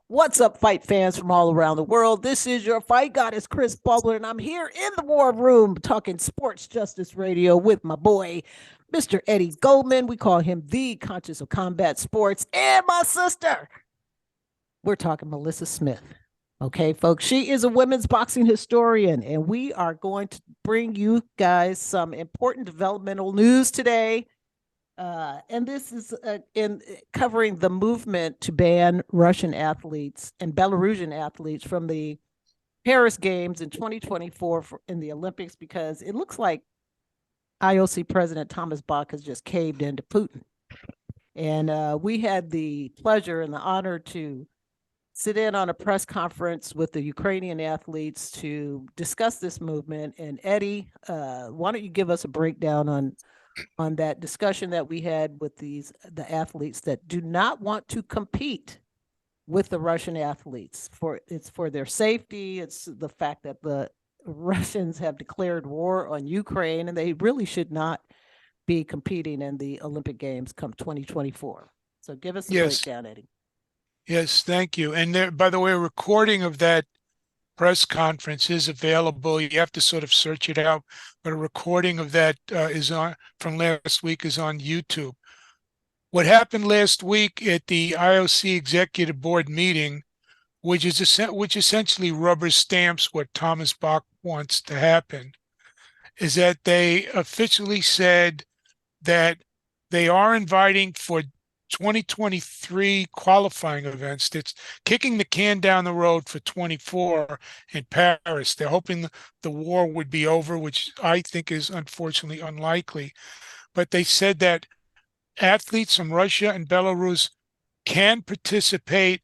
What's up, fight fans from all around the world? This is your fight goddess, Chris Baldwin, and I'm here in the war room talking sports justice radio with my boy, Mr. Eddie Goldman. We call him the Conscious of Combat Sports, and my sister. We're talking Malissa Smith. Okay, folks, she is a women's boxing historian, and we are going to bring you guys some important developmental news today. And this is in covering the movement to ban Russian athletes and Belarusian athletes from the Paris Games in 2024 in the Olympics, because it looks like IOC President Thomas Bach has just caved into Putin. And we had the pleasure and the honor to sit in on a press conference with the Ukrainian athletes to discuss this movement. And Eddie, why don't you give us a breakdown on that discussion that we had with the athletes that do not want to compete with the Russian athletes. It's for their safety. It's the fact that the Russians have declared war on Ukraine, and they really should not be competing in the Olympic Games come 2024. So give us a breakdown, Eddie. Yes, thank you. And there, by the way, a recording of that press conference is available. You have to sort of search it out, but a recording of that is on from last week is on YouTube. What happened last week at the IOC Executive Board meeting, which essentially rubber stamps what Thomas Bach wants to happen, is that they officially said that they are inviting for 2023 qualifying events. That's kicking the can down the road for 24 in Paris. They're hoping the war would be over, which I think is unfortunately unlikely. But they said that athletes from Russia and Belarus can participate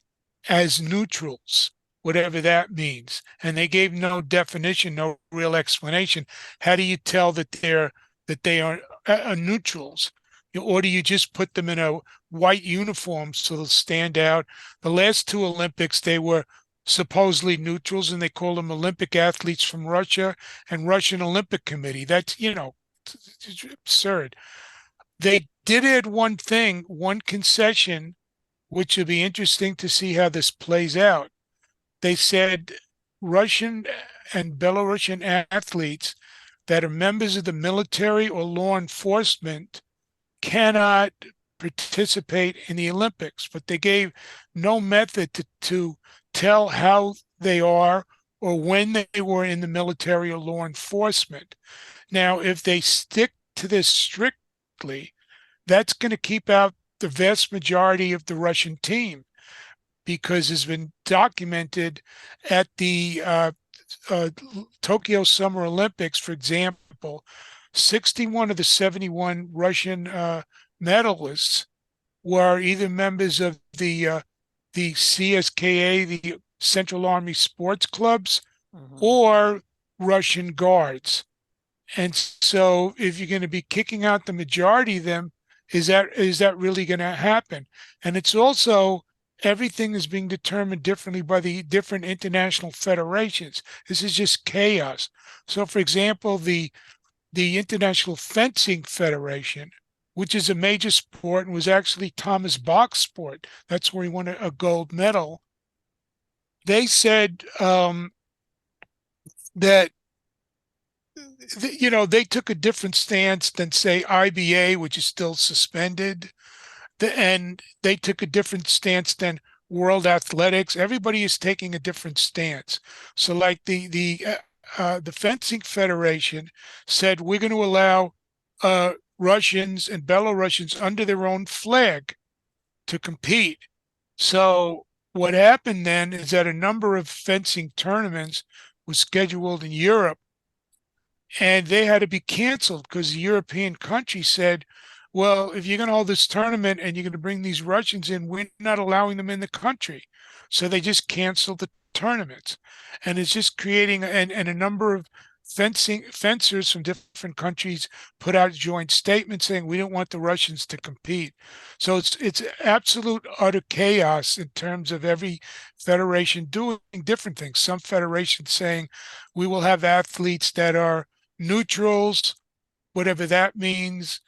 as neutrals, whatever that means. And they gave no definition, no real explanation. How do you tell that they are neutrals? Or do you just put them in a white uniform so they'll stand out? The last two Olympics, they were supposedly neutrals, and they called them Olympic athletes from Russia and Russian Olympic Committee. That's, it's absurd. They did add one thing, one concession, which will be interesting to see how this plays out. They said Russian and Belarusian athletes that are members of the military or law enforcement cannot participate in the Olympics, but they gave no method to tell how they are or when they were in the military or law enforcement. Now, if they stick to this strictly, that's going to keep out the vast majority of the Russian team, because it's been documented at the Tokyo Summer Olympics, for example, 61 of the 71 Russian medalists were either members of the CSKA, the Central Army Sports Clubs, or Russian Guards. And so if you're going to be kicking out the majority of them, is that really going to happen? And it's also, everything is being determined differently by the different international federations. This is just chaos. So, for example, the International Fencing Federation, which is a major sport and was actually Thomas Bach's sport, that's where he won a gold medal. They said that they took a different stance than, say, IBA, which is still suspended, and they took a different stance than World Athletics. Everybody is taking a different stance. So, like the Fencing Federation said, we're going to allow Russians and Belarusians under their own flag to compete. So what happened then is that a number of fencing tournaments was scheduled in Europe, and they had to be canceled because the European country said, well, if you're going to hold this tournament and you're going to bring these Russians in, we're not allowing them in the country. So they just canceled the tournaments. And it's just creating, and a number of fencers from different countries put out joint statements saying we don't want the Russians to compete. So it's absolute utter chaos in terms of every federation doing different things. Some federations saying we will have athletes that are neutrals, whatever that means,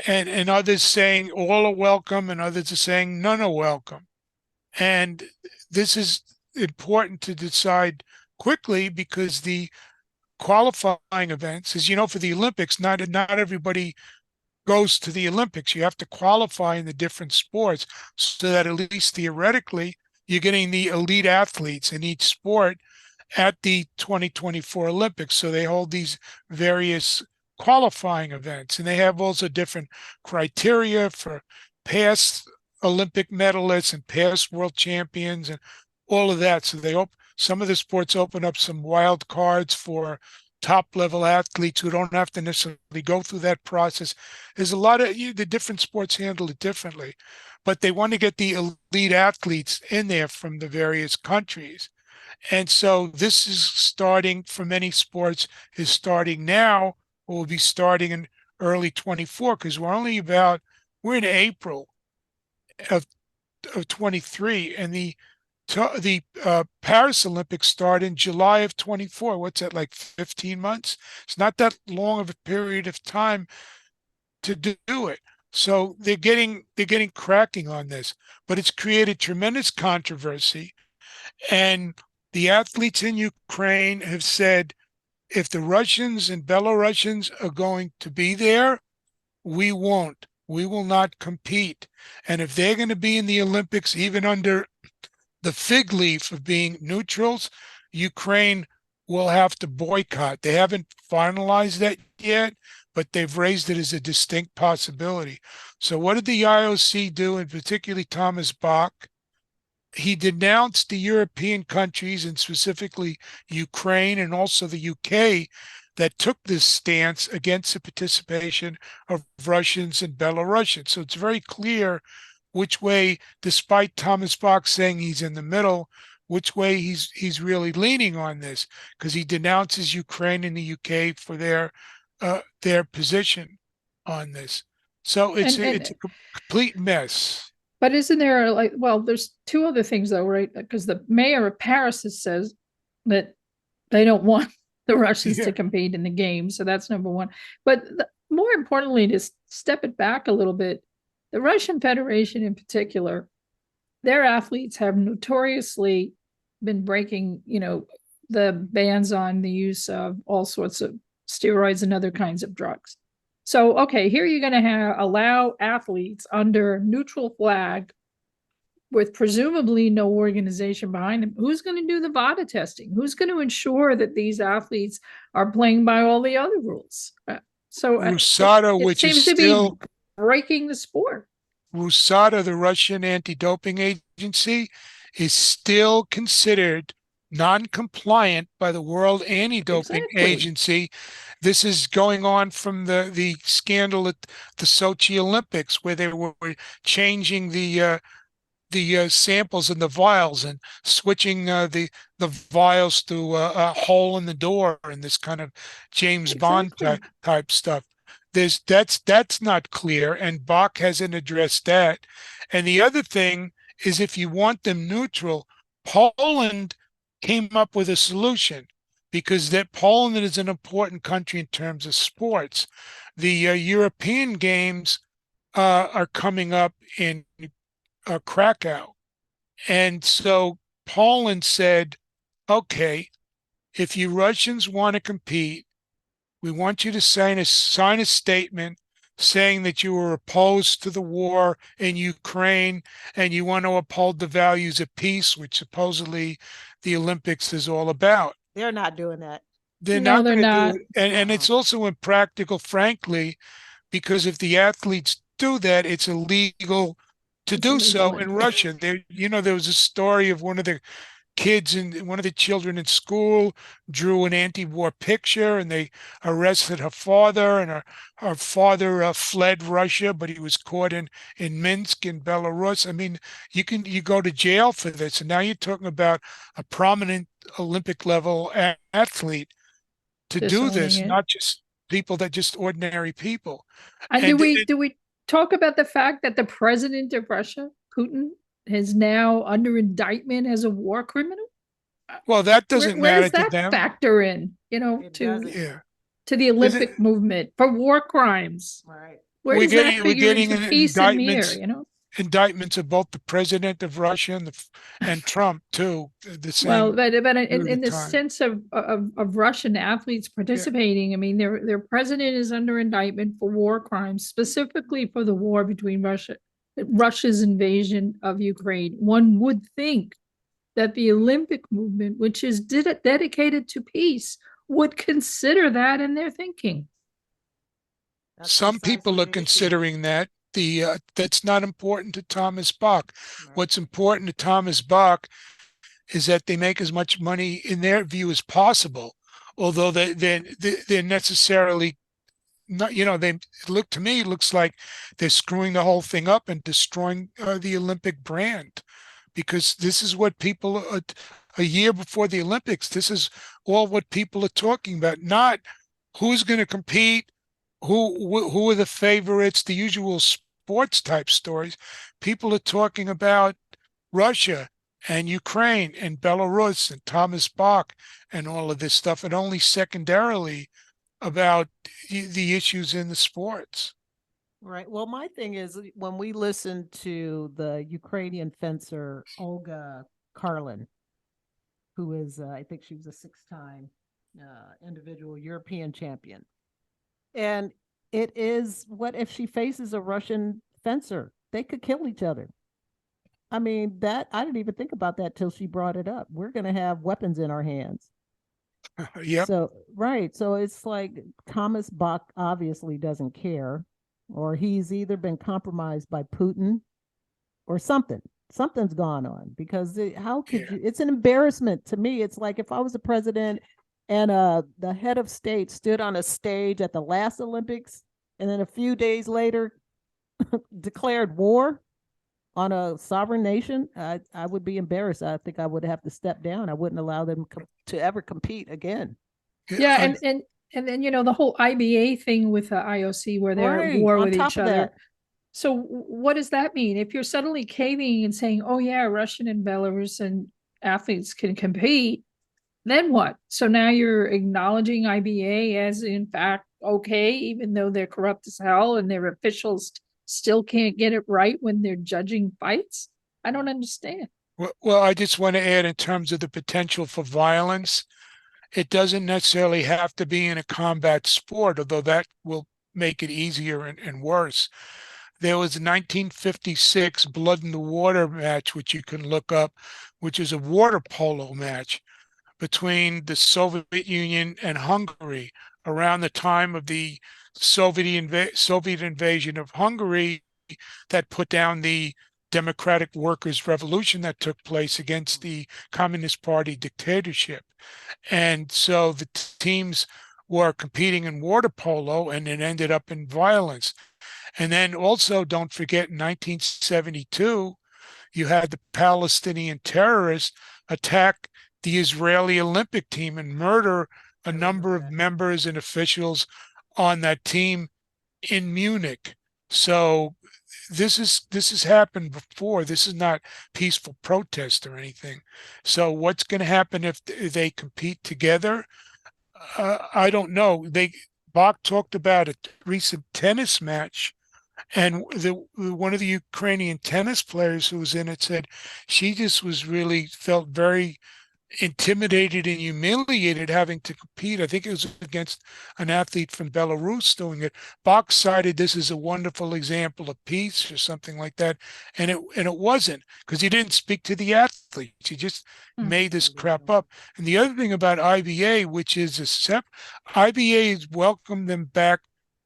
and others saying all are welcome, and others are saying none are welcome. And this is important to decide quickly, because the qualifying events, as you know, for the Olympics, not everybody goes to the Olympics. You have to qualify in the different sports so that at least theoretically you're getting the elite athletes in each sport at the 2024 Olympics. So they hold these various qualifying events, and they have also different criteria for past Olympic medalists and past world champions and all of that. So some of the sports open up some wild cards for top level athletes who don't have to necessarily go through that process. There's a lot of the different sports handle it differently, but they want to get the elite athletes in there from the various countries. And so this is starting for many sports, is starting now, or will be starting in early 24, because we're in April of 23, and the Paris Olympics start in July of 24. What's that, like 15 months? It's not that long of a period of time to do it. So they're getting cracking on this, but it's created tremendous controversy. And the athletes in Ukraine have said, if the Russians and Belarusians are going to be there, we won't. We will not compete. And if they're going to be in the Olympics, even under the fig leaf of being neutrals, Ukraine will have to boycott. They haven't finalized that yet, but they've raised it as a distinct possibility. So what did the IOC do, and particularly Thomas Bach? He denounced the European countries, and specifically Ukraine and also the UK, that took this stance against the participation of Russians and Belarusians. So it's very clear which way, despite Thomas Bach saying he's in the middle, which way he's really leaning on this, because he denounces Ukraine and the UK for their position on this. So it's a complete mess. But isn't there there's two other things though, right? Because the mayor of Paris says that they don't want the Russians to compete in the game. So that's number one. But more importantly, to step it back a little bit, the Russian Federation in particular, their athletes have notoriously been breaking, the bans on the use of all sorts of steroids and other kinds of drugs. So, okay, here you're going to allow athletes under neutral flag with presumably no organization behind them. Who's going to do the VADA testing? Who's going to ensure that these athletes are playing by all the other rules? So USADA, which seems is to still be breaking the sport. USADA, the Russian anti-doping agency, is still considered non-compliant by the World Anti-Doping Agency. This is going on from the scandal at the Sochi Olympics, where they were changing the samples in the vials and switching the vials through a hole in the door, and this kind of James Bond type stuff. That's not clear, and Bach hasn't addressed that. And the other thing is, if you want them neutral, Poland came up with a solution, because that Poland is an important country in terms of sports. The European Games are coming up in Krakow, and so Poland said, okay, if you Russians want to compete, we want you to sign a statement saying that you were opposed to the war in Ukraine and you want to uphold the values of peace, which supposedly the Olympics is all about. They're not doing that. They're not going to do it. And it's also impractical, frankly, because if the athletes do that, it's illegal to do so in Russia. There was a story of one of the kids and one of the children in school drew an anti-war picture, and they arrested her father, and her father fled Russia, but he was caught in Minsk in Belarus. I mean, you go to jail for this, and now you're talking about a prominent Olympic level athlete to do this, not just people that just ordinary people. And do we talk about the fact that the president of Russia, Putin, is now under indictment as a war criminal? Well, that doesn't matter to them. Factor in, to the Olympic movement for war crimes? Right. We're getting indictments. indictments of both the president of Russia and Trump too. The same. Well, but period in of the time. sense of Russian athletes participating, I mean, their president is under indictment for war crimes, specifically for the war between Russia's invasion of Ukraine. One would think that the Olympic movement, which is dedicated to peace, would consider that in their thinking. That's Some people precisely are the issue. considering that. That's not important to Thomas Bach. Right. What's important to Thomas Bach is that they make as much money in their view as possible, although they're necessarily not, they look to me, it looks like they're screwing the whole thing up and destroying the Olympic brand, because this is what people a year before the Olympics, this is all what people are talking about, not who's going to compete, who are the favorites, the usual sports type stories. People are talking about Russia and Ukraine and Belarus and Thomas Bach and all of this stuff, and only secondarily about the issues in the sports. Right. Well, my thing is when we listen to the Ukrainian fencer Olga Kharlan, who is, I think she was a 6-time individual European champion. And it is, what if she faces a Russian fencer? They could kill each other. I mean, I didn't even think about that till she brought it up. We're going to have weapons in our hands. Yep. So, right. So it's like Thomas Bach obviously doesn't care, or he's either been compromised by Putin or something. Something's gone on, because how could you? It's an embarrassment to me. It's like if I was a president and the head of state stood on a stage at the last Olympics and then a few days later declared war on a sovereign nation, I would be embarrassed. I think I would have to step down. I wouldn't allow them to ever compete again. Yeah, and then the whole IBA thing with the IOC, where they're at war with each other. So what does that mean? If you're suddenly caving and saying, "Oh yeah, Russian and Belarusian athletes can compete," then what? So now you're acknowledging IBA as in fact okay, even though they're corrupt as hell and their officials still can't get it right when they're judging fights? I don't understand. Well, I just want to add, in terms of the potential for violence, it doesn't necessarily have to be in a combat sport, although that will make it easier and worse. There was a 1956 Blood in the Water match, which you can look up, which is a water polo match between the Soviet Union and Hungary around the time of the Soviet invasion of Hungary that put down the Democratic Workers' Revolution that took place against the Communist Party dictatorship. And so the teams were competing in water polo, and it ended up in violence. And then also, don't forget, in 1972, you had the Palestinian terrorists attack the Israeli Olympic team and murder a number of members and officials on that team in Munich. So this has happened before. This is not peaceful protest or anything. So what's going to happen if they compete together? I don't know. Bach talked about a recent tennis match, and one of the Ukrainian tennis players who was in it said she just felt very intimidated and humiliated having to compete. I think it was against an athlete from Belarus doing it. Bach cited this as a wonderful example of peace or something like that, and it wasn't, because he didn't speak to the athletes. He just made this crap up. And the other thing about IBA, which is IBA has welcomed them back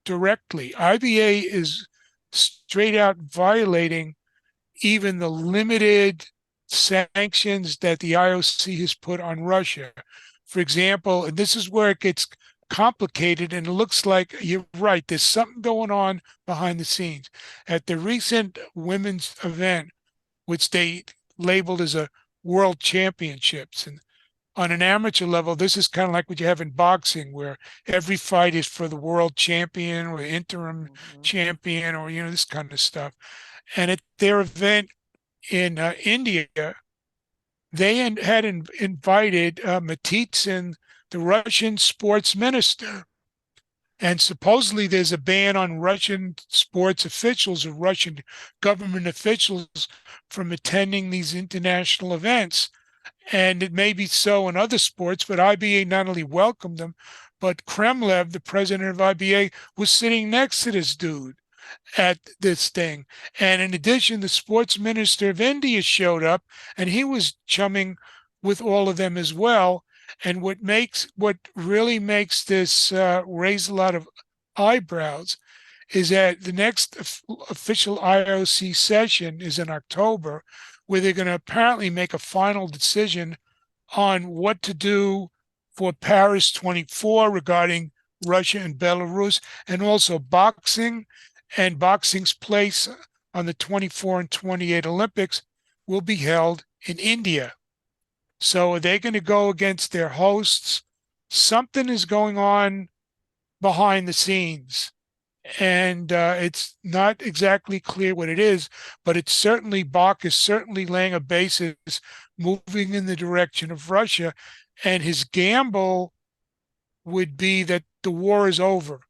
directly. IBA is straight out violating even the limited sanctions that the IOC has put on Russia. For example, and this is where it gets complicated, and it looks like you're right, there's something going on behind the scenes. At the recent women's event, which they labeled as a world championships, and on an amateur level, this is kind of like what you have in boxing, where every fight is for the world champion or interim champion, or this kind of stuff. And at their event in India, they had invited Matitsin, the Russian sports minister, And supposedly there's a ban on Russian sports officials or Russian government officials from attending these international events. And it may be so in other sports, but IBA not only welcomed them, but Kremlev, the president of IBA, was sitting next to this dude at this thing. And in addition, the sports minister of India showed up and he was chumming with all of them as well. And what really makes this raise a lot of eyebrows is that the next official IOC session is in October, where they're going to apparently make a final decision on what to do for Paris 24 regarding Russia and Belarus, and also boxing. And boxing's place on the 24 and 28 Olympics will be held in India. So are they going to go against their hosts? Something is going on behind the scenes. And it's not exactly clear what it is, but it's certainly, Bach is certainly laying a basis moving in the direction of Russia. And his gamble would be that the war is over.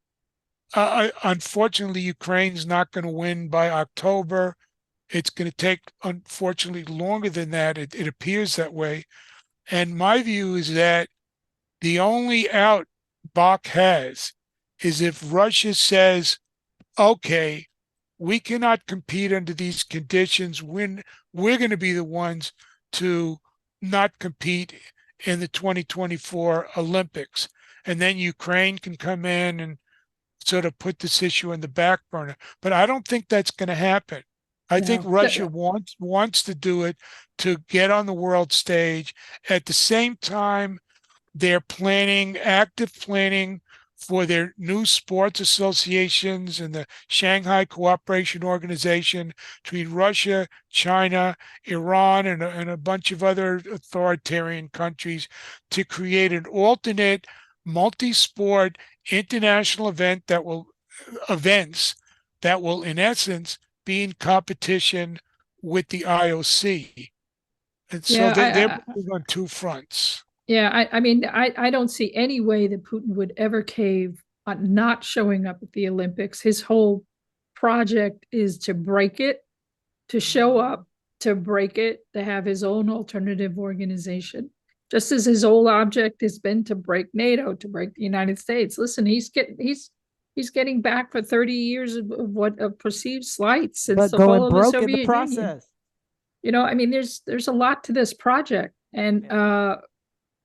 Unfortunately, Ukraine's not going to win by October. It's going to take, unfortunately, longer than that. It appears that way. And my view is that the only out Bach has is if Russia says, okay, we cannot compete under these conditions. We're going to be the ones to not compete in the 2024 Olympics. And then Ukraine can come in and sort of put this issue in the back burner. But I don't think that's going to happen. I think Russia wants to do it to get on the world stage. At the same time, they're planning, active planning for their new sports associations and the Shanghai Cooperation Organization between Russia, China, Iran, and a bunch of other authoritarian countries to create an alternate multi-sport international events that will, in essence, be in competition with the IOC. And so they're moving on two fronts. Yeah, I mean, I don't see any way that Putin would ever cave on not showing up at the Olympics. His whole project is to break it, to show up, to break it, to have his own alternative organization. Just as his whole object has been to break NATO, to break the United States. Listen, he's getting back for 30 years of perceived slights since the fall of the Soviet Union. You know, I mean, there's a lot to this project, and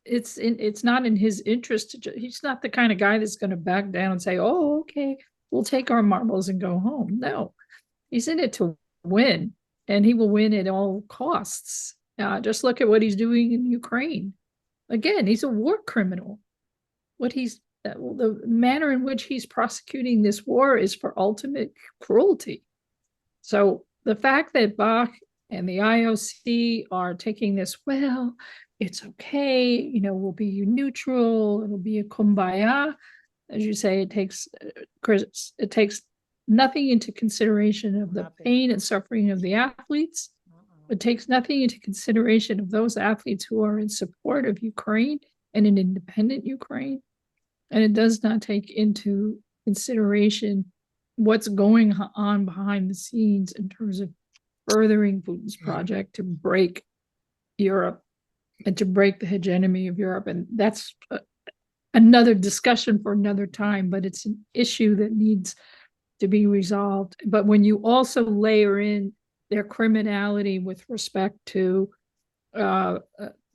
it's not in his interest he's not the kind of guy that's going to back down and say, oh, okay, we'll take our marbles and go home. No, he's in it to win, and he will win at all costs. Just look at what he's doing in Ukraine. Again, he's a war criminal. The manner in which he's prosecuting this war is for ultimate cruelty. So the fact that Bach and the IOC are taking this, well, it's okay, you know, we'll be neutral, it'll be a kumbaya. As you say, it takes nothing into consideration of the pain and suffering of the athletes. It takes nothing into consideration of those athletes who are in support of Ukraine and an independent Ukraine. And it does not take into consideration what's going on behind the scenes in terms of furthering Putin's project to break Europe and to break the hegemony of Europe. And that's another discussion for another time, but it's an issue that needs to be resolved. But when you also layer in their criminality with respect to the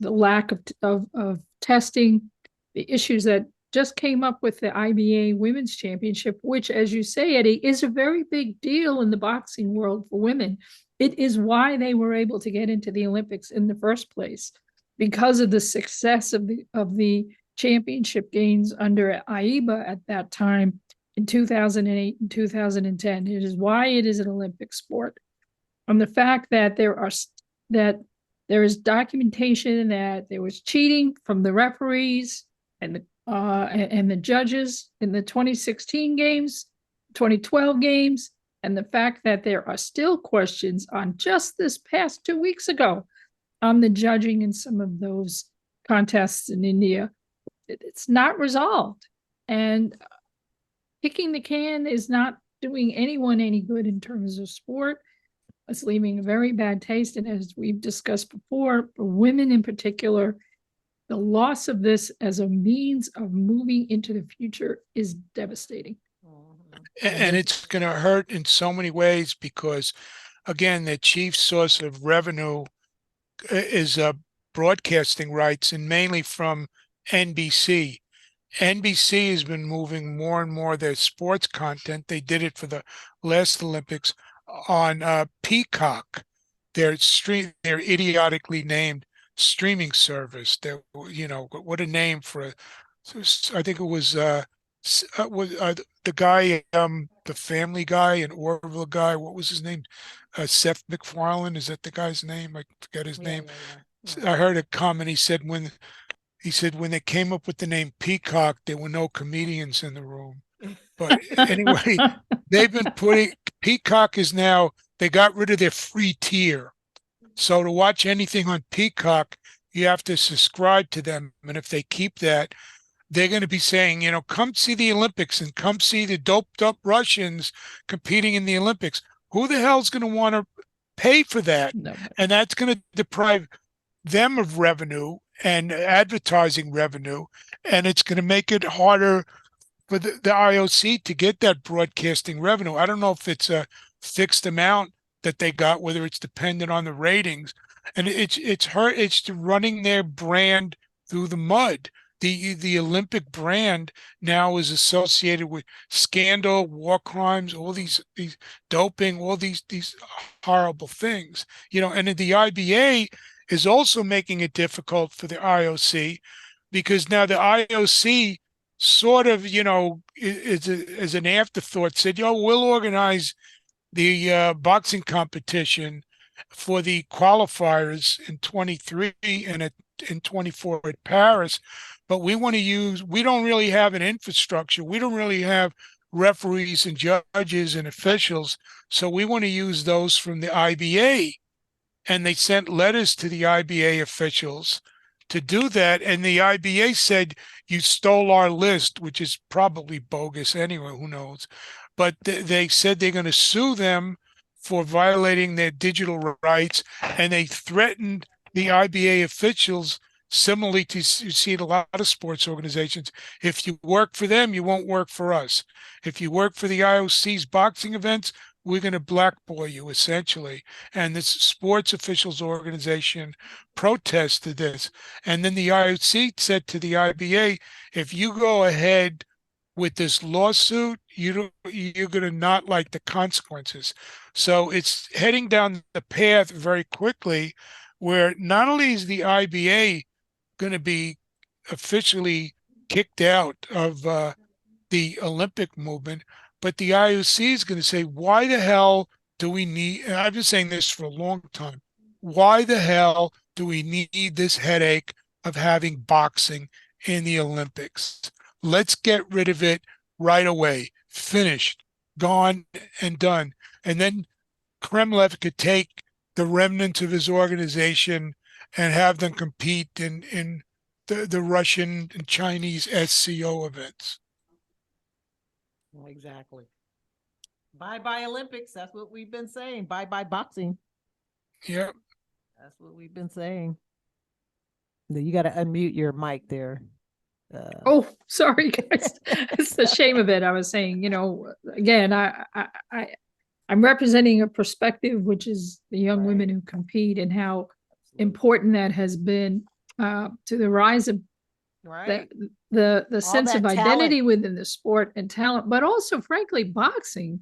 lack of testing, the issues that just came up with the IBA Women's Championship, which, as you say, Eddie, is a very big deal in the boxing world for women. It is why they were able to get into the Olympics in the first place, because of the success of the championship gains under AIBA at that time in 2008 and 2010. It is why it is an Olympic sport. And the fact that there is documentation that there was cheating from the referees and the judges in the 2016 games, 2012 games, and the fact that there are still questions on just this past 2 weeks ago on the judging in some of those contests in India. It's not resolved. And kicking the can is not doing anyone any good in terms of sport. It's leaving a very bad taste. And as we've discussed before, for women in particular, the loss of this as a means of moving into the future is devastating. And it's going to hurt in so many ways because, again, the chief source of revenue is broadcasting rights, and mainly from NBC. NBC has been moving more and more their sports content. They did it for the last Olympics on Peacock, their idiotically named streaming service. What a name for I think it was the guy, the Family Guy and Orville guy. What was his name? Seth MacFarlane. Is that the guy's name? I forget his name. Yeah. I heard a comment. He said when they came up with the name Peacock, there were no comedians in the room. But anyway, they've been Peacock is now, they got rid of their free tier. So to watch anything on Peacock, you have to subscribe to them. And if they keep that, they're going to be saying, come see the Olympics and come see the doped up Russians competing in the Olympics. Who the hell's going to want to pay for that? No. And that's going to deprive them of revenue and advertising revenue. And it's going to make it harder for the IOC to get that broadcasting revenue. I don't know if it's a fixed amount that they got, whether it's dependent on the ratings. And it's running their brand through the mud. The Olympic brand now is associated with scandal, war crimes, all these doping, all these horrible things. And the IBA is also making it difficult for the IOC, because now the IOC sort of, as an afterthought said, we'll organize the boxing competition for the qualifiers in 23 and in 24 at Paris. But we don't really have an infrastructure. We don't really have referees and judges and officials. So we want to use those from the IBA. And they sent letters to the IBA officials to do that. And the IBA said, you stole our list, which is probably bogus anyway, who knows. But they said they're going to sue them for violating their digital rights. And they threatened the IBA officials, similarly to you see in a lot of sports organizations, if you work for them, you won't work for us. If you work for the IOC's boxing events, we're going to blackball you, essentially. And this sports officials organization protested this. And then the IOC said to the IBA, if you go ahead with this lawsuit, you're going to not like the consequences. So it's heading down the path very quickly where not only is the IBA going to be officially kicked out of the Olympic movement, but the IOC is going to say, why the hell do we need, and I've been saying this for a long time, why the hell do we need this headache of having boxing in the Olympics? Let's get rid of it right away. Finished, gone and done. And then Kremlin could take the remnants of his organization and have them compete in the Russian and Chinese SCO events. Exactly. Bye-bye Olympics. That's what we've been saying. Bye-bye boxing. Yeah. That's what we've been saying. You got to unmute your mic there. Oh, sorry, guys. It's the shame of it. I was saying, again, I'm representing a perspective, which is the young women who compete, and how important that has been to the rise of the sense of identity within the sport and talent, but also, frankly, boxing.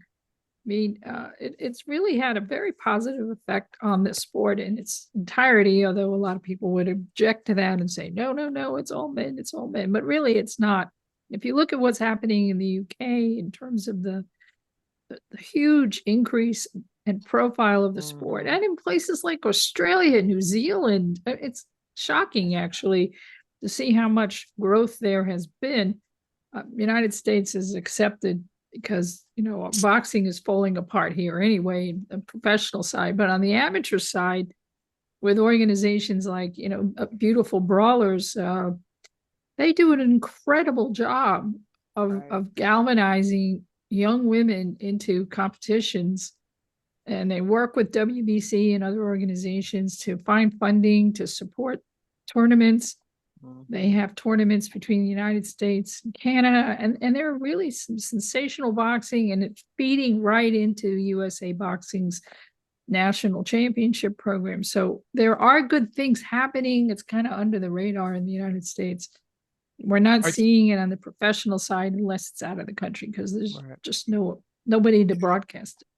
I mean, it's really had a very positive effect on the sport in its entirety, although a lot of people would object to that and say, no, it's all men, it's all men. But really, it's not. If you look at what's happening in the UK in terms of the huge increase and profile of the sport, and in places like Australia, New Zealand, it's shocking, actually, to see how much growth there has been. United States is accepted because, boxing is falling apart here anyway, the professional side. But on the amateur side, with organizations like, Beautiful Brawlers, they do an incredible job of galvanizing young women into competitions. And they work with WBC and other organizations to find funding to support tournaments. They have tournaments between the United States and Canada, and there are really some sensational boxing, and it's feeding right into USA Boxing's national championship program. So there are good things happening. It's kind of under the radar in the United States. We're not seeing it on the professional side unless it's out of the country, because there's just nobody to broadcast it.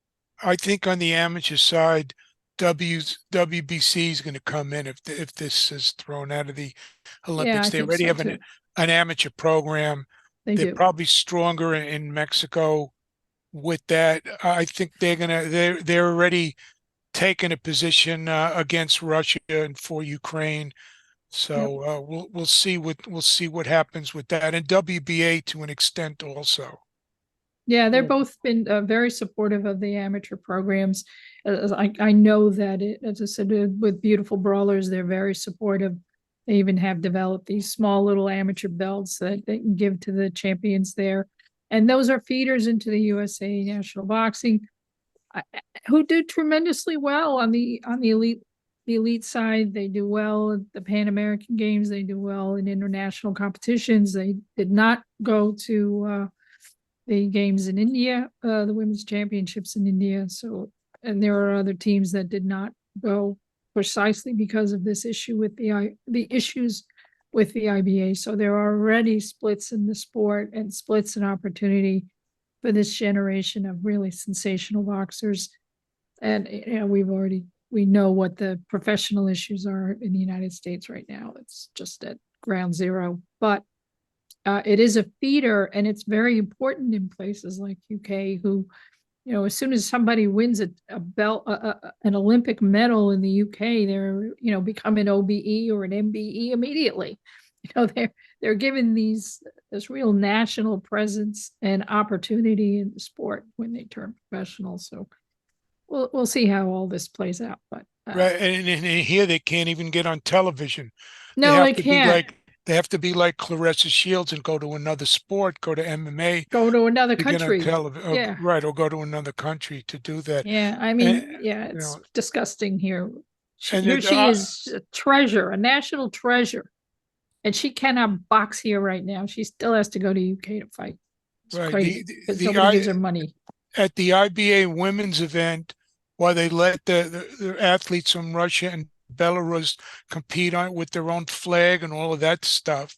I think on the amateur side, WBC is going to come in if this is thrown out of the Olympics. They already have an amateur program. They're probably stronger in Mexico with that. I think they're already taking a position against Russia and for Ukraine. So we'll see what happens with that, and WBA to an extent also. Yeah, they've both been very supportive of the amateur programs. I know that, as I said, with Beautiful Brawlers, they're very supportive. They even have developed these small little amateur belts that they can give to the champions there. And those are feeders into the USA National Boxing, who do tremendously well on the elite side. They do well at the Pan American Games. They do well in international competitions. They did not go to the games in India, the women's championships in India. So, and there are other teams that did not go precisely because of this issue with the issues with the IBA. So there are already splits in the sport and splits in opportunity for this generation of really sensational boxers. And we know what the professional issues are in the United States right now. It's just at ground zero, but it is a feeder, and it's very important in places like UK, who, as soon as somebody wins a belt, an Olympic medal in the UK, they're, become an OBE or an MBE immediately. They're given this real national presence and opportunity in the sport when they turn professional. So we'll see how all this plays out. But right, and here they can't even get on television. No, they can't. They have to be like Clarissa Shields and go to another sport, go to MMA, go to another country. Yeah. Right, or go to another country to do that. Yeah, I mean, it's disgusting here. She is a treasure, a national treasure, and she cannot box here right now. She still has to go to UK to fight. It's crazy because nobody gives her money. At the IBA women's event, while they let the athletes from Russia and Belarus compete with their own flag and all of that stuff.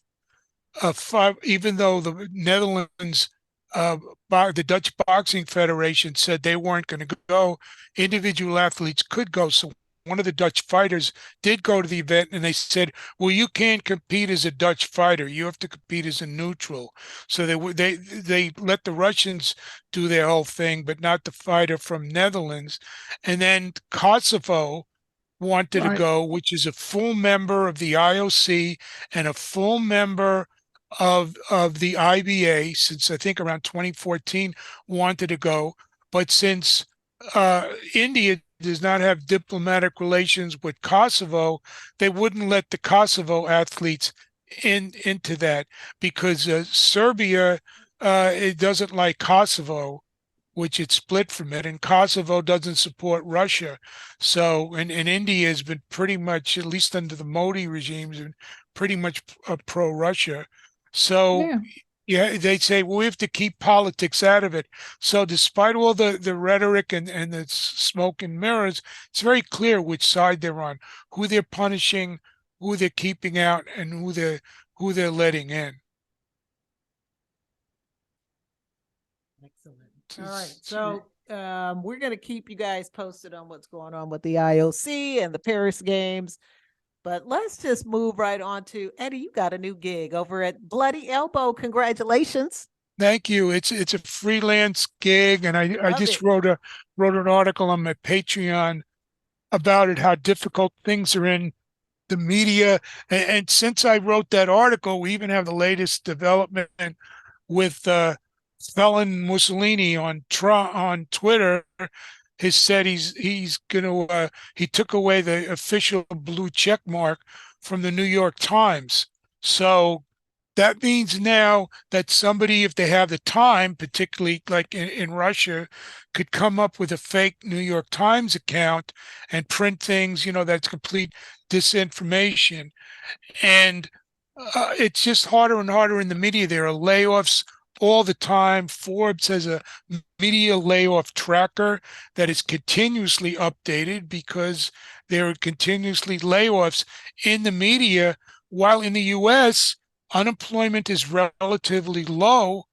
Even though the Netherlands, the Dutch Boxing Federation said they weren't going to go, individual athletes could go. So one of the Dutch fighters did go to the event, and they said, well, you can't compete as a Dutch fighter. You have to compete as a neutral. So they let the Russians do their whole thing, but not the fighter from Netherlands. And then Kosovo wanted to go, which is a full member of the IOC and a full member of the IBA since I think around 2014, wanted to go. But since India does not have diplomatic relations with Kosovo, they wouldn't let the Kosovo athletes into that, because Serbia it doesn't like Kosovo, which it split from it, and Kosovo doesn't support Russia. So, and India has been pretty much, at least under the Modi regime, has been pretty much pro-Russia. So, they say, well, we have to keep politics out of it. So despite all the rhetoric and the smoke and mirrors, it's very clear which side they're on, who they're punishing, who they're keeping out, and who they're letting in. Excellent. All right. So we're going to keep you guys posted on what's going on with the IOC and the Paris Games. But let's just move right on to Eddie. You got a new gig over at Bloody Elbow. Congratulations. Thank you. It's a freelance gig, and I just wrote an article on my Patreon about it, how difficult things are in the media. And since I wrote that article, we even have the latest development with Felon Mussolini on Twitter. Has said he's gonna he took away the official blue check mark from the New York Times. So That means now that somebody, if they have the time, particularly like in Russia, could come up with a fake New York Times account and print things, that's complete disinformation. And it's just harder and harder in the media. There are layoffs all the time. Forbes has a media layoff tracker that is continuously updated because there are continuously layoffs in the media, while in the US, unemployment is relatively low.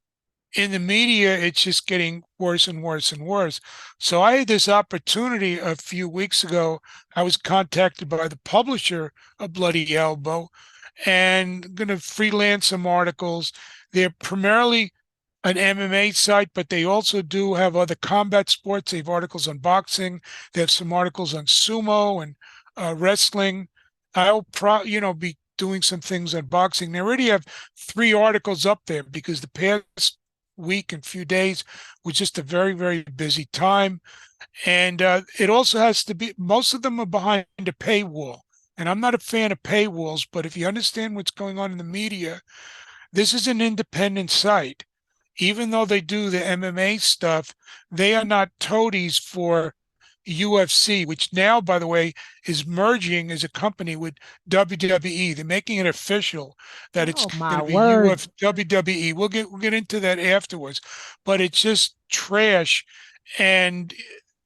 In the media, it's just getting worse and worse and worse. So I had this opportunity a few weeks ago. I was contacted by the publisher of Bloody Elbow and going to freelance some articles. They're primarily an MMA site, but they also do have other combat sports. They have articles on boxing. They have some articles on sumo and wrestling. I'll be doing some things on boxing. They already have 3 articles up there because the past week and few days was just a very, very busy time. And it also has to be, most of them are behind a paywall. And I'm not a fan of paywalls, but if you understand what's going on in the media, this is an independent site. Even though they do the MMA stuff, they are not toadies for UFC, which now, by the way, is merging as a company with WWE. They're making it official that it's Oh, my going to be word. WWE. We'll get into that afterwards, but it's just trash, and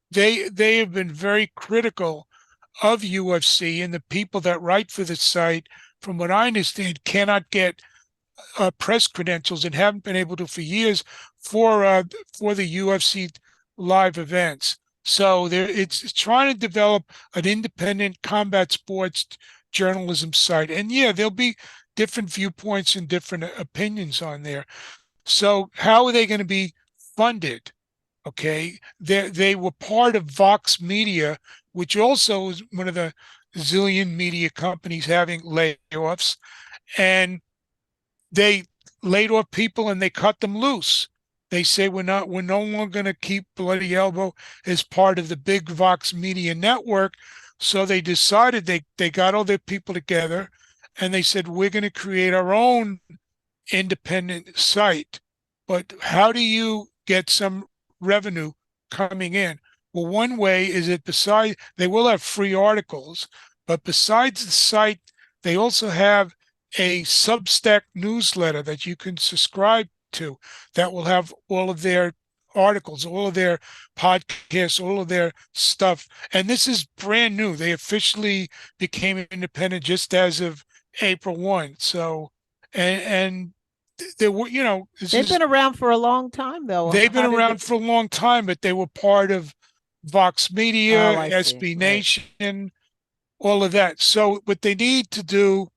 they have been very critical of UFC, and the people that write for the site, from what I understand, cannot get press credentials and haven't been able to for years for the UFC live events. So it's trying to develop an independent combat sports journalism site, and yeah, there'll be different viewpoints and different opinions on there. So how are they going to be funded? Okay, they were part of Vox Media, which also is one of the zillion media companies having layoffs, and they laid off people and they cut them loose. They say we're no longer going to keep Bloody Elbow as part of the big Vox Media network. So they decided they got all their people together and they said, we're going to create our own independent site. But how do you get some revenue coming in? Well, one way is that they will have free articles, but besides the site, they also have a Substack newsletter that you can subscribe to that will have all of their articles, all of their podcasts, all of their stuff. And this is brand new. They officially became independent just as of April 1. So, and they were, They've been around for a long time, though. they've been How did around for a long time, but they were part of Vox Media, Oh, I see. SB Right. Nation, all of that. So what they need to do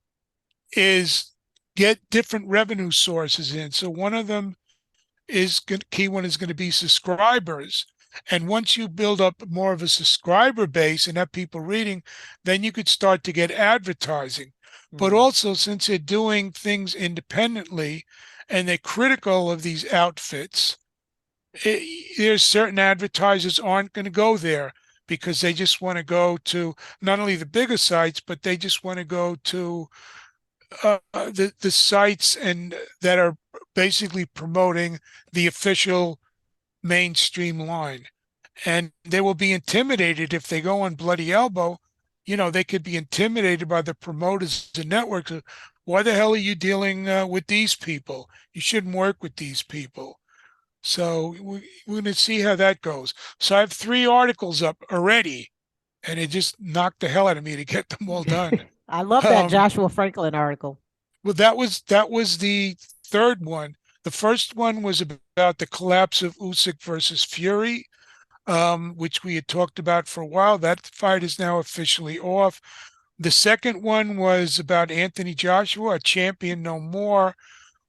is get different revenue sources in. So one of them key one is going to be subscribers. And once you build up more of a subscriber base and have people reading, then you could start to get advertising. But also, since they're doing things independently and they're critical of these outfits, there's certain advertisers aren't going to go there because they just want to go to not only the bigger sites, but they just want to go to the sites and that are basically promoting the official mainstream line. And they will be intimidated if they go on Bloody Elbow. They could be intimidated by the promoters and networks. Why the hell are you dealing with these people? You shouldn't work with these people. So we're going to see how that goes. So I have 3 articles up already, and it just knocked the hell out of me to get them all done. I love that Joshua Franklin article. Well, that was the third one. The first one was about the collapse of Usyk versus Fury, which we had talked about for a while. That fight is now officially off. The second one was about Anthony Joshua, a champion no more,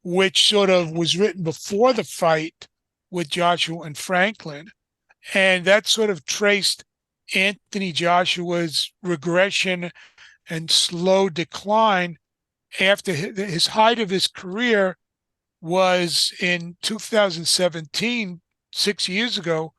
which sort of was written before the fight with Joshua and Franklin. And that sort of traced Anthony Joshua's regression and slow decline after his height of his career was in 2017, 6 years ago,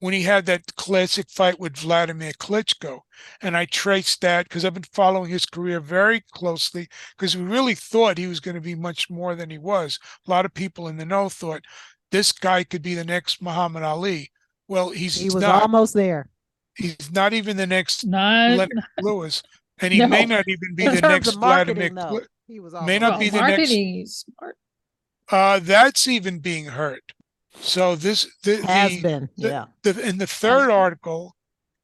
when he had that classic fight with Vladimir Klitschko. And I traced that because I've been following his career very closely, because we really thought he was going to be much more than he was. A lot of people in the know thought this guy could be the next Muhammad Ali. Well, He he's was not. almost there. He's not even the next Not Leonard Lewis, and he may no. not even be In the terms next of marketing, Vladimir. though, he was May almost not Well, be the next. marketing is smart. That's even being heard. So this has been. Yeah. in the third article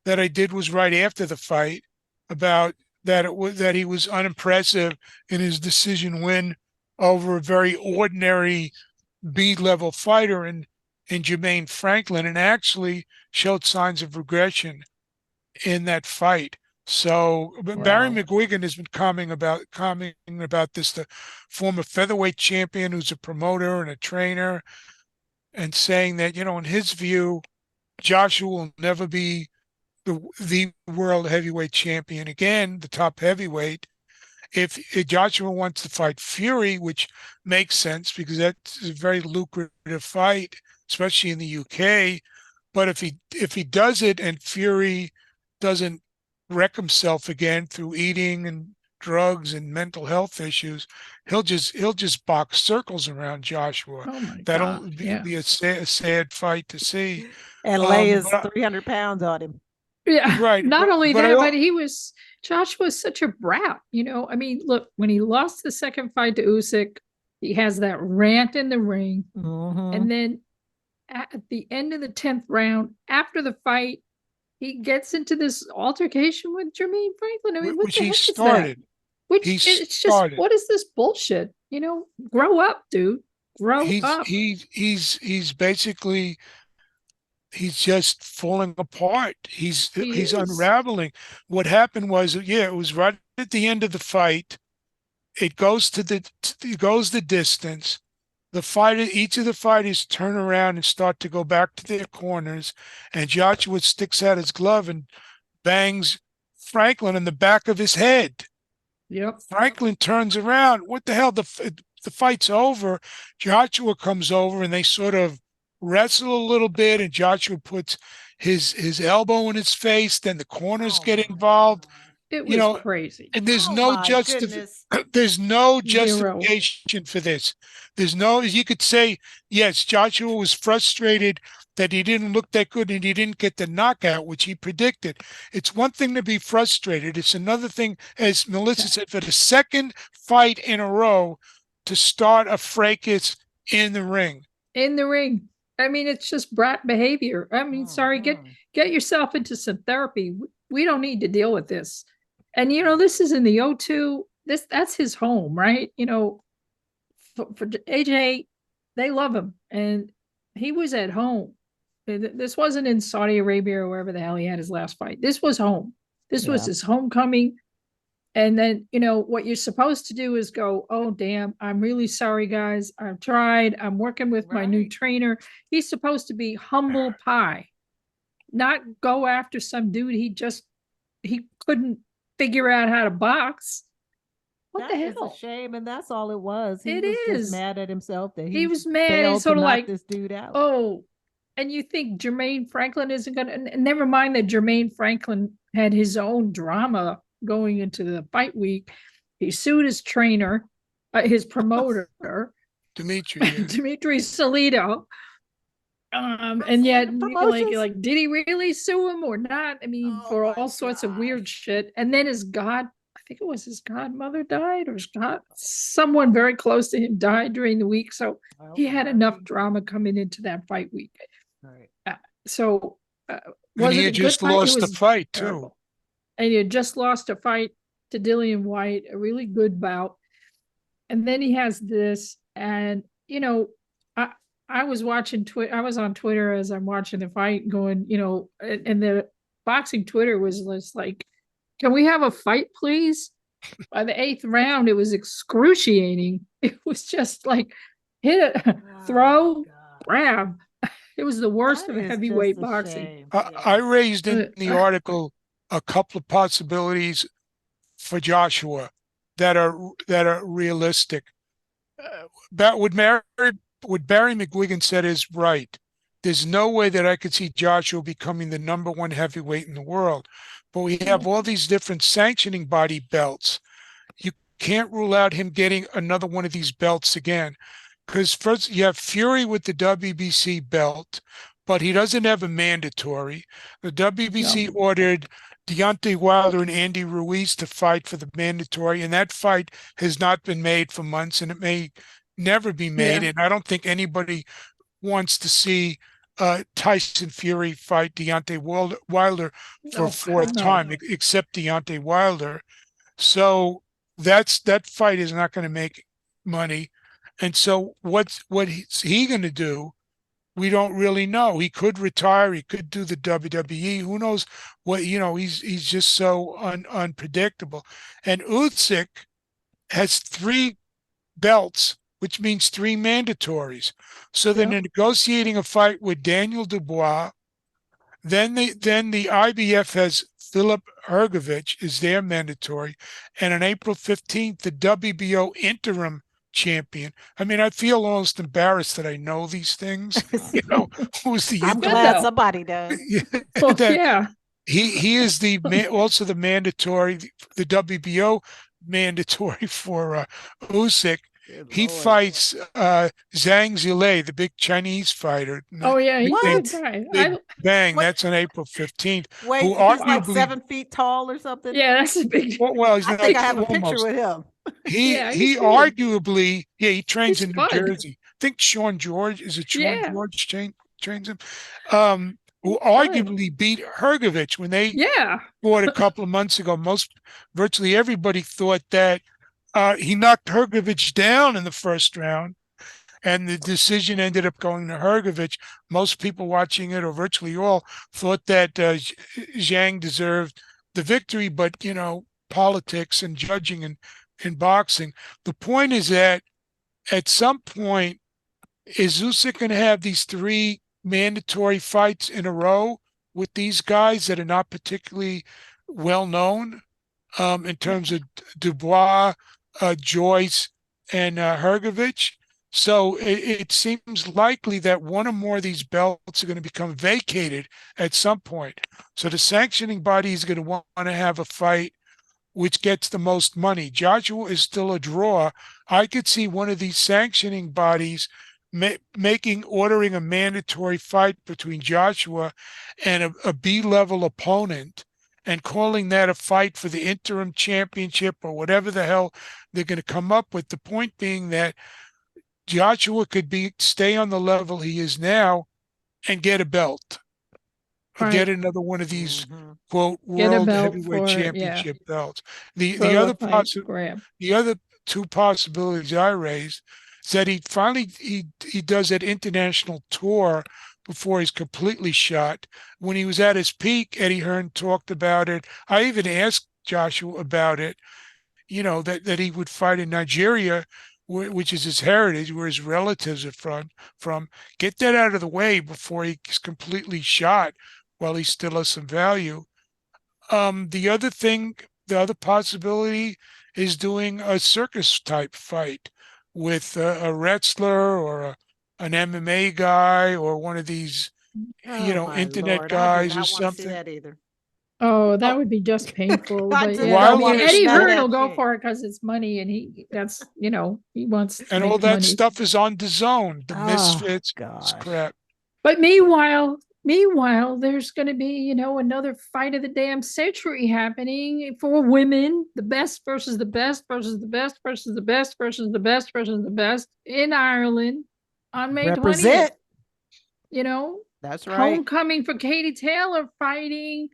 that I did was right after the fight about that that he was unimpressive in his decision win over a very ordinary B-level fighter in Jermaine Franklin, and actually showed signs of regression in that fight. So Barry Wow. McGuigan has been commenting about this, the former featherweight champion who's a promoter and a trainer, and saying that, in his view, Joshua will never be the world heavyweight champion again, the top heavyweight. If Joshua wants to fight Fury, which makes sense because that's a very lucrative fight, especially in the UK. But if he does it and Fury doesn't wreck himself again through eating and drugs and mental health issues, he'll just box circles around Joshua. Oh my That'll God. be, Yeah. be a sad fight to see. And lay his but 300 pounds on him. Yeah. Right, Not only but that, but Josh was such a brat, I mean, look, when he lost the second fight to Usyk, he has that rant in the ring. Mhm. And then at the end of the 10th round, after the fight, he gets into this altercation with Jermaine Franklin. I mean, what which the he heck is that? started. Which He it's started. just, what is this bullshit? Grow up, dude. Grow up. He's basically he's just falling apart. He's He is. unraveling. What happened was, it was right at the end of the fight. It goes the distance. Each of the fighters turn around and start to go back to their corners, and Joshua sticks out his glove and bangs Franklin in the back of his head. Yep. Franklin turns around. What the hell? The fight's over. Joshua comes over and they sort of wrestle a little bit, and Joshua puts his elbow in his face. Then the corners get involved. It was crazy. And there's Oh no my goodness. there's no Zero. justification for this. You could say, yes, Joshua was frustrated that he didn't look that good and he didn't get the knockout, which he predicted. It's one thing to be frustrated. It's another thing, as Melissa said, for the second fight in a row to start a fracas in the ring. In the ring. I mean, it's just brat behavior. I mean, sorry, Mhm. get yourself into some therapy. We don't need to deal with this. And this is in the O2. That's his home, right? For AJ, they love him, and he was at home. This wasn't in Saudi Arabia or wherever the hell he had his last fight. This was home. This was Yeah. his homecoming. And then, what you're supposed to do is go, oh, damn, I'm really sorry, guys. I've tried. I'm working with my new Right. trainer. He's supposed to be humble pie, not go after some dude he couldn't figure out how to box. What the That is hell? a shame, and that's all it was. He It was is. just mad at himself that He was mad. failed He's sort to of knock like, this dude out. oh, and you think Jermaine Franklin isn't going to, never mind that Jermaine Franklin had his own drama going into the fight week. He sued his trainer, his promoter, Dimitri. Dimitri Salito. And yet, Promotions? like, did he really sue him or not? I mean, Oh for my all sorts of weird gosh. shit. And then I think it was his godmother died, or someone very close to him died during the week. So he had enough drama coming into that fight week. Right. So And was he it a had good just fight? It lost the was fight, too. terrible. And he had just lost a fight to Dillian White, a really good bout. And then he has this, and I was watching Twitter. I was on Twitter as I'm watching the fight, going, and the boxing Twitter was just like, "Can we have a fight, please?" By the 8th round, it was excruciating. It was just like hit it, throw, grab. It was the worst That of is heavyweight just a boxing. shame. I raised in the article a couple of possibilities for Joshua that are realistic. What Barry McGuigan said is right. there's no way that I could see Joshua becoming the #1 heavyweight in the world. But we have all these different sanctioning body belts. You can't rule out him getting another one of these belts again. Because first you have Fury with the WBC belt, but he doesn't have a mandatory. The WBC ordered Deontay Wilder and Andy Ruiz to fight for the mandatory, and that fight has not been made for months, and it may never be made. Yeah. And I don't think anybody wants to see Tyson Fury fight Deontay Wilder for a fourth time, except Deontay Wilder. So that fight is not going to make money. And so what is he going to do? We don't really know. He could retire. He could do the WWE. Who knows what, he's just so unpredictable. And Usyk has 3 belts, which means 3 mandatories. So they're negotiating a fight with Daniel Dubois. Then the IBF has Filip Hrgović is their mandatory. And on April 15th, the WBO interim champion. I mean, I feel almost embarrassed that I know these things. Who's the I'm glad somebody does. He is also the mandatory, the WBO mandatory for Usyk. He fights Zhang Zhilei, the big Chinese fighter. Big Bang. That's on April 15th. Wait, he's like 7 feet tall or something? Yeah, that's a big. Well, he's I think I have a picture with him. He arguably, he trains in New Jersey. I think Sean George, is it Sean George trains him? Who arguably beat Hrgović when they fought a couple of months ago. Virtually everybody thought that he knocked Hrgović down in the first round, and the decision ended up going to Hrgović. Most people watching it, or virtually all, thought that Zhang deserved the victory, but politics and judging in boxing. The point is that at some point, is Usyk going to have these 3 mandatory fights in a row with these guys that are not particularly well known in terms of Dubois, Joyce, and Hrgović? So it seems likely that one or more of these belts are going to become vacated at some point. So the sanctioning body is going to want to have a fight which gets the most money. Joshua is still a draw. I could see one of these sanctioning bodies ordering a mandatory fight between Joshua and a B-level opponent and calling that a fight for the interim championship or whatever the hell they're going to come up with. The point being that Joshua could stay on the level he is now and get a belt. Or get another one of these quote world heavyweight championship belts. The other 2 possibilities I raised is that he does that international tour before he's completely shot. When he was at his peak, Eddie Hearn talked about it. I even asked Joshua about it, that he would fight in Nigeria, which is his heritage, where his relatives are from. Get that out of the way before he's completely shot while he still has some value. The other possibility is doing a circus type fight with a wrestler or an MMA guy or one of these, internet Lord, guys I or do not want to see something. that either. Oh, that would be just painful. But Eddie Hearn will go for it because it's money, and he wants to and make all that money. stuff is on DAZN, the Misfits, crap. But meanwhile, there's going to be, another fight of the damn century happening for women, the best versus the best versus the best versus the best versus the best versus the best in Ireland on May 20th. That's right. Homecoming for Katie Taylor fighting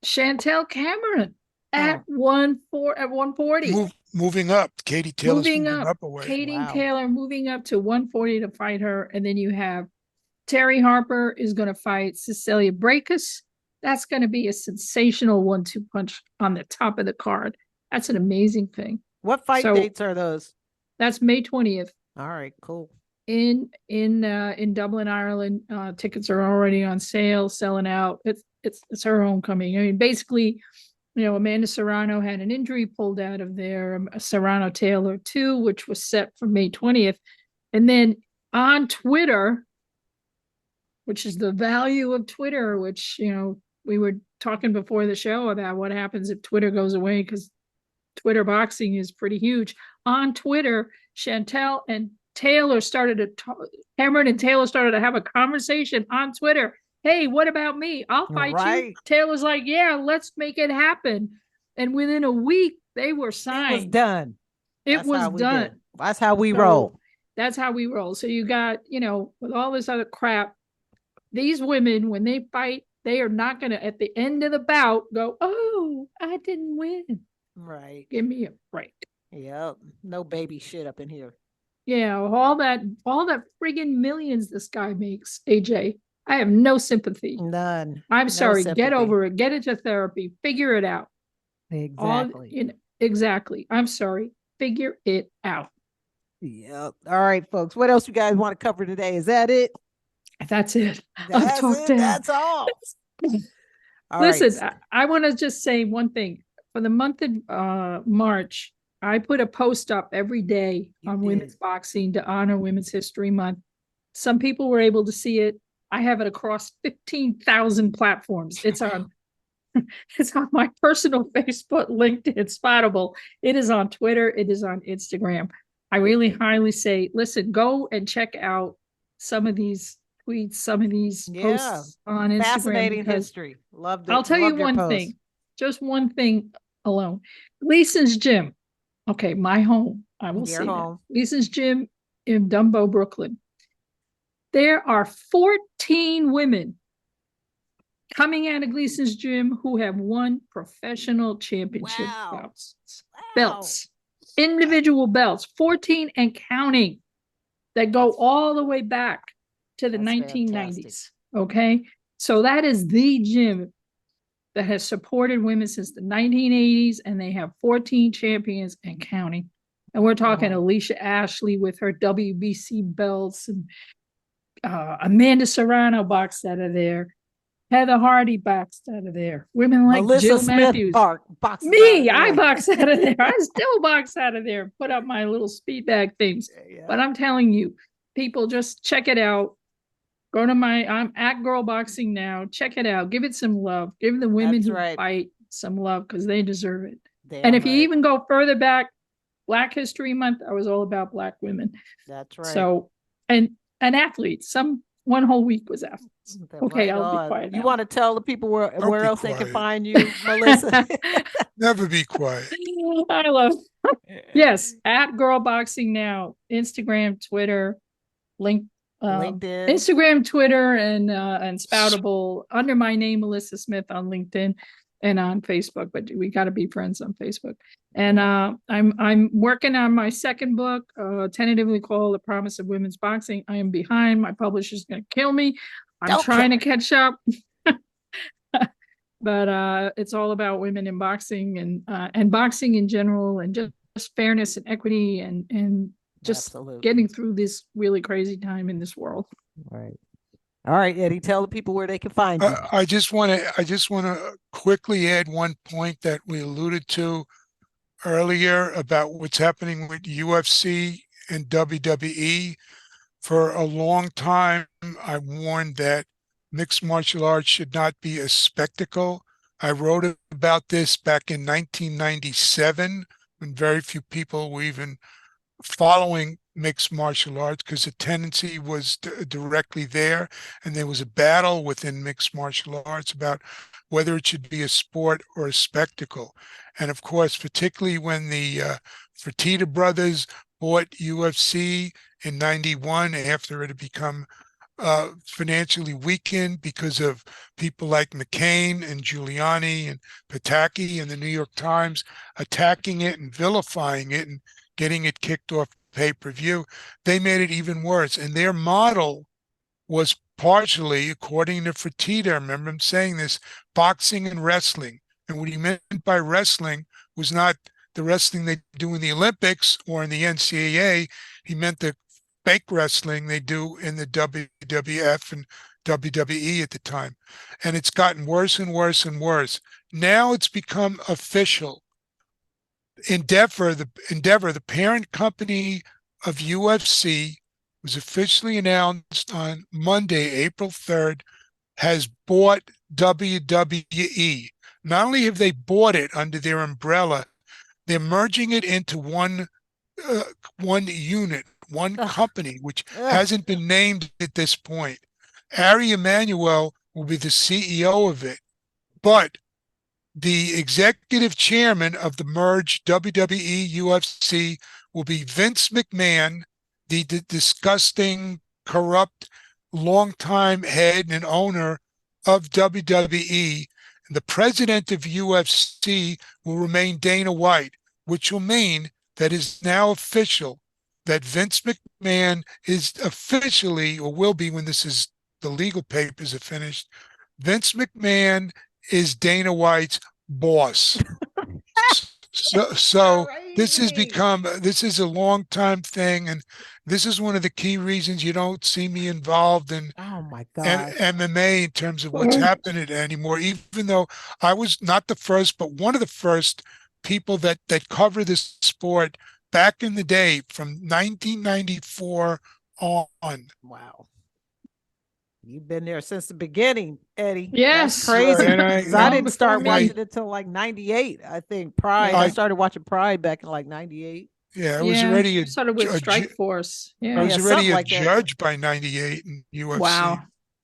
Chantel Cameron at 140. Moving up. Katie Taylor's moving up away. Katie Taylor moving up to 140 to fight her. And then you have Terry Harper is going to fight Cecilia Brækhus. That's going to be a sensational 1-2 punch on the top of the card. That's an amazing thing. What fight dates are those? That's May 20th. All right, cool. In Dublin, Ireland. Tickets are already on sale, selling out. It's her homecoming. I mean, basically, Amanda Serrano had an injury pulled out of there. Serrano Taylor too, which was set for May 20th. And then on Twitter, which is the value of Twitter, which, we were talking before the show about what happens if Twitter goes away, because Twitter boxing is pretty huge. On Twitter, Cameron and Taylor started to have a conversation on Twitter. Hey, what about me? I'll fight you. Taylor's like, yeah, let's make it happen. And within a week, they were signed. It was done. It was done. That's how we roll. That's how we roll. So you got, with all this other crap, these women, when they fight, they are not going to, at the end of the bout, go, oh, I didn't win. Right. Give me a break. Yep. No baby shit up in here. Yeah. All that friggin' millions this guy makes, AJ. I have no sympathy. None. I'm sorry. Get over it. Get into therapy. Figure it out. Exactly. Exactly. I'm sorry. Figure it out. Yep. All right, folks. What else you guys want to cover today? Is that it? That's it. That's all. Listen, right. I want to just say one thing. For the month of March, I put a post up every day on women's boxing to honor Women's History Month. Some people were able to see it. I have it across 15,000 platforms. It's on my personal Facebook, LinkedIn, Spottable. It is on Twitter. It is on Instagram. I really highly say, listen, go and check out some of these tweets, some of these posts on Instagram. Fascinating history. Loved it. I'll tell you one thing, just one thing alone. Gleason's Gym. Okay, my home. I will say that. Gleason's Gym in Dumbo, Brooklyn. There are 14 women coming out of Gleason's Gym who have won professional championship belts, individual belts, 14 and counting, that go all the way back to the 1990s. Fantastic. Okay. So that is the gym that has supported women since the 1980s, and they have 14 champions and counting. And we're talking Alicia Ashley with her WBC belts, and Amanda Serrano boxed out of there. Heather Hardy boxed out of there. Women like Malissa Jill Smith Matthews. Me, I box out of there. I still box out of there. Put up my little speed bag things. Yeah. But I'm telling you, people, just check it out. Go to I'm at Girl Boxing Now. Check it out. Give it some love. Give the women who fight some love, because they deserve it. And if you even go further back, Black History Month, I was all about Black women. That's right. So, and athletes. One whole week was athletes. Okay, I'll be quiet now. You want to tell the people where else they can find you, Melissa? Never be quiet. I love it. Yes, at Girl Boxing Now, Instagram, Twitter, LinkedIn, Instagram, Twitter, and Spoutable under my name, Melissa Smith, on LinkedIn and on Facebook. But we got to be friends on Facebook. And I'm working on my second book, tentatively called The Promise of Women's Boxing. I am behind. My publisher's going to kill me. I'm trying to catch up. But it's all about women in boxing and boxing in general, and just fairness and equity, and just getting through this really crazy time in this world. Right. All right, Eddie, tell the people where they can find you. I just want to quickly add one point that we alluded to earlier about what's happening with UFC and WWE. For a long time, I warned that mixed martial arts should not be a spectacle. I wrote about this back in 1997, when very few people were even following mixed martial arts, because the tendency was directly there, and there was a battle within mixed martial arts about whether it should be a sport or a spectacle. And of course, particularly when the Fertitta brothers bought UFC in 91, after it had become financially weakened because of people like McCain and Giuliani and Pataki and the New York Times attacking it and vilifying it and getting it kicked off pay-per-view, they made it even worse. And their model was partially, according to Fertitta, I remember him saying this, boxing and wrestling. And what he meant by wrestling was not the wrestling they do in the Olympics or in the NCAA. He meant the fake wrestling they do in the WWF and WWE at the time. And it's gotten worse and worse and worse. Now it's become official. Endeavor, the parent company of UFC, was officially announced on Monday, April 3rd, has bought WWE. Not only have they bought it under their umbrella, they're merging it into one unit, one Ugh. company, which Ugh. hasn't been named at this point. Ari Emanuel will be the CEO of it, but the executive chairman of the merged WWE UFC will be Vince McMahon, the disgusting, corrupt, longtime head and owner of WWE. And the president of UFC will remain Dana White, which will mean that is now official that Vince McMahon is officially, or will be when the legal papers are finished, Vince McMahon is Dana White's boss. So this is a long time thing, and this is one of the key reasons you don't see me involved in Oh my God. MMA in terms of what's happening anymore, even though I was not the first, but one of the first people that cover this sport back in the day from 1994 on. Wow. You've been there since the beginning, Eddie. Yes. That's crazy. And 'Cause I didn't start me. watching it until like 98, I think. Pride. I I- started watching Pride back in like 98. Yeah, I was already I started with a Strike Force. I Yeah. was Yeah, already something a like that. judge by 98 in UFC, Wow.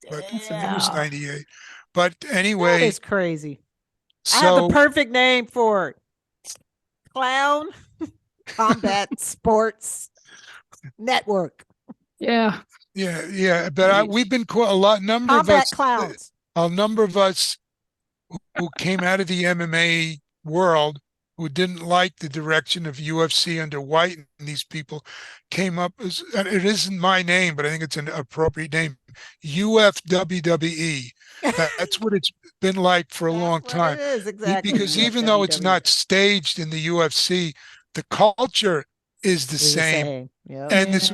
but That's it was amazing. 98. But That anyway, is crazy. I have the so perfect name for it. Clown Combat Sports Network. Yeah. yeah, but we've been Combat Clowns. a number of us who came out of the MMA world who didn't like the direction of UFC under White, and these people came up as, and it isn't my name, but I think it's an appropriate name, UFWWE. That's what it's been like for a long time. It is exactly. Because even though it's not staged in the UFC, the culture is the same. Yeah. And this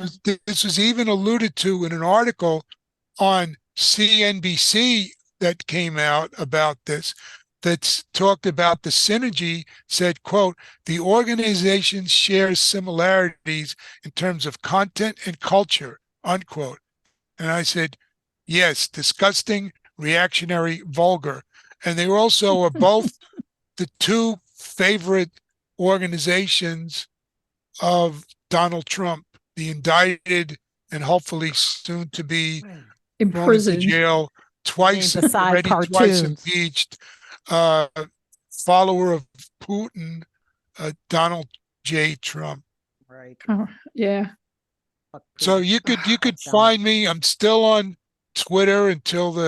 was even alluded to in an article on CNBC that came out about this, that's talked about the synergy, said, quote, the organization shares similarities in terms of content and culture, unquote. And I said, yes, disgusting, reactionary, vulgar. And they also are both the two favorite organizations of Donald Trump, the indicted and hopefully soon to be thrown into Imprisoned. jail twice, beside already twice cartoons. impeached, follower of Putin, Donald J. Trump. Right. Oh, yeah. So you could find me. I'm still on Twitter until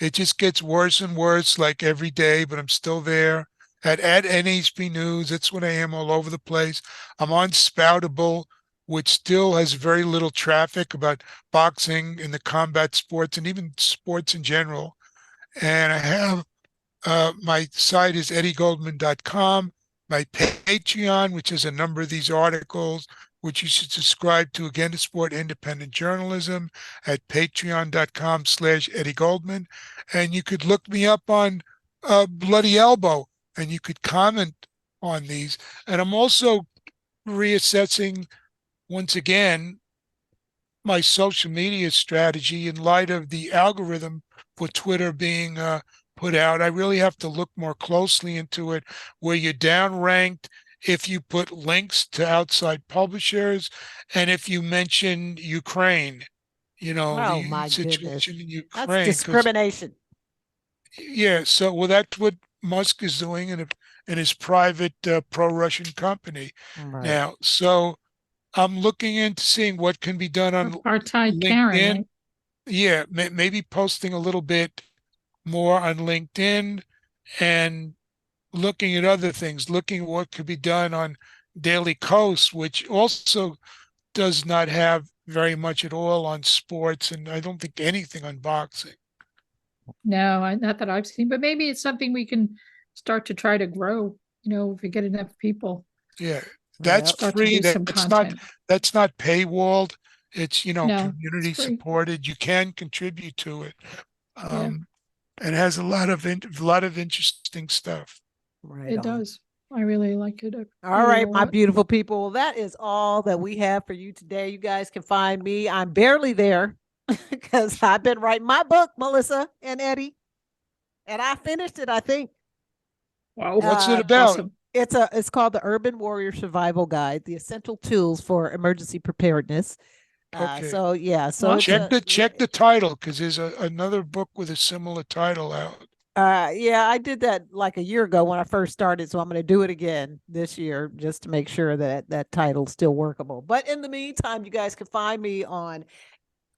it just gets worse and worse, like every day, but I'm still there at NHP News. That's what I am, all over the place. I'm on Spoutable, which still has very little traffic about boxing and the combat sports and even sports in general. And I have my site is eddiegoldman.com, my Patreon, which has a number of these articles, which you should subscribe to, again, to support independent journalism at patreon.com/Eddie Goldman. And you could look me up on Bloody Elbow, and you could comment on these. And I'm also reassessing, once again, my social media strategy in light of the algorithm for Twitter being put out. I really have to look more closely into it, where you're downranked if you put links to outside publishers and if you mention Ukraine, Oh the my situation goodness. in Ukraine. That's discrimination. Yeah, so that's what Musk is doing in his private pro-Russian company now. So I'm looking into seeing what can be done on Apartheid LinkedIn. Karen, right? Yeah, maybe posting a little bit more on LinkedIn and looking at other things, looking at what could be done on Daily Kos, which also does not have very much at all on sports, and I don't think anything on boxing. No, not that I've seen, but maybe it's something we can start to try to grow, if we get enough people. Yeah, that's Start to free. do some content. That's not paywalled. It's No, community it's free. supported. You can contribute to it. Yeah. And has a lot of interesting stuff. Right. It does. I really like it. All right, my beautiful people. Well, that is all that we have for you today. You guys can find me. I'm barely there because I've been writing my book, Melissa and Eddie, and I finished it, I think. Wow, What's it about? awesome. It's called the Urban Warrior Survival Guide: The Essential Tools for Emergency Preparedness. Okay. So yeah, so Awesome. Check the title, because there's another book with a similar title out. yeah, I did that like a year ago when I first started, so I'm going to do it again this year just to make sure that that title's still workable. But in the meantime, you guys can find me on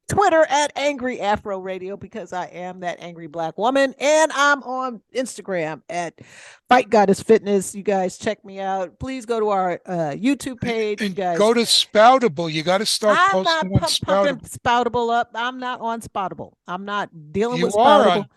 Twitter at Angry Afro Radio, because I am that angry Black woman, and I'm on Instagram at Fight Goddess Fitness. You guys check me out. Please go to our YouTube page. And you guys go to Spoutable. You got to start I'm not posting on pumping Spoutable. Spoutable up. I'm not on Spoutable. I'm not dealing You with are Spoutable. on.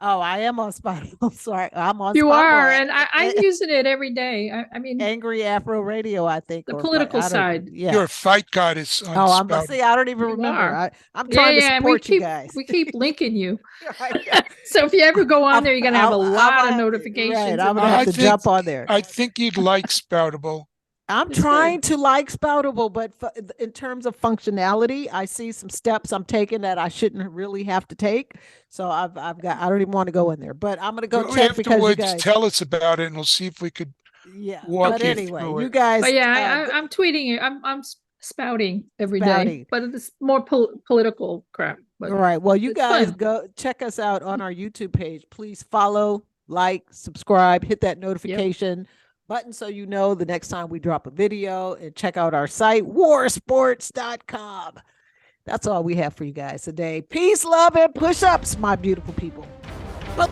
Oh, I am on Spoutable. Sorry, I'm on You Spoutable are, at- and I'm at using it every day. I mean, Angry Afro Radio, I think. the or political I don't- side. Yeah. You're a Fight Goddess on Oh, I'm Spoutable. see. I don't even You remember. are. I'm trying to and we support you keep guys. we keep linking you. Right. So if you ever go on there, you're gonna have a I'm lot gonna of have to- notifications. Right, and I'm gonna I have to think- jump on there. I think you'd like Spoutable. I'm It's good. trying to like Spoutable, but in terms of functionality, I see some steps I'm taking that I shouldn't really have to take. So I've got. I don't even want to go in there, but I'm gonna go check because you Afterwards, guys. tell us about it, and we'll see if we could Yeah, walk but you anyway, through you it. guys. But yeah, I'm tweeting you. I'm spouting every day, Spouting. but it's more political crap. But All right. Well, you it's guys fun. go check us out on our YouTube page. Please follow, like, subscribe, hit that notification button so you know the next time we drop a video, and check out our site, warsports.com. That's all we have for you guys today. Peace, love, and push-ups, my beautiful people. Well,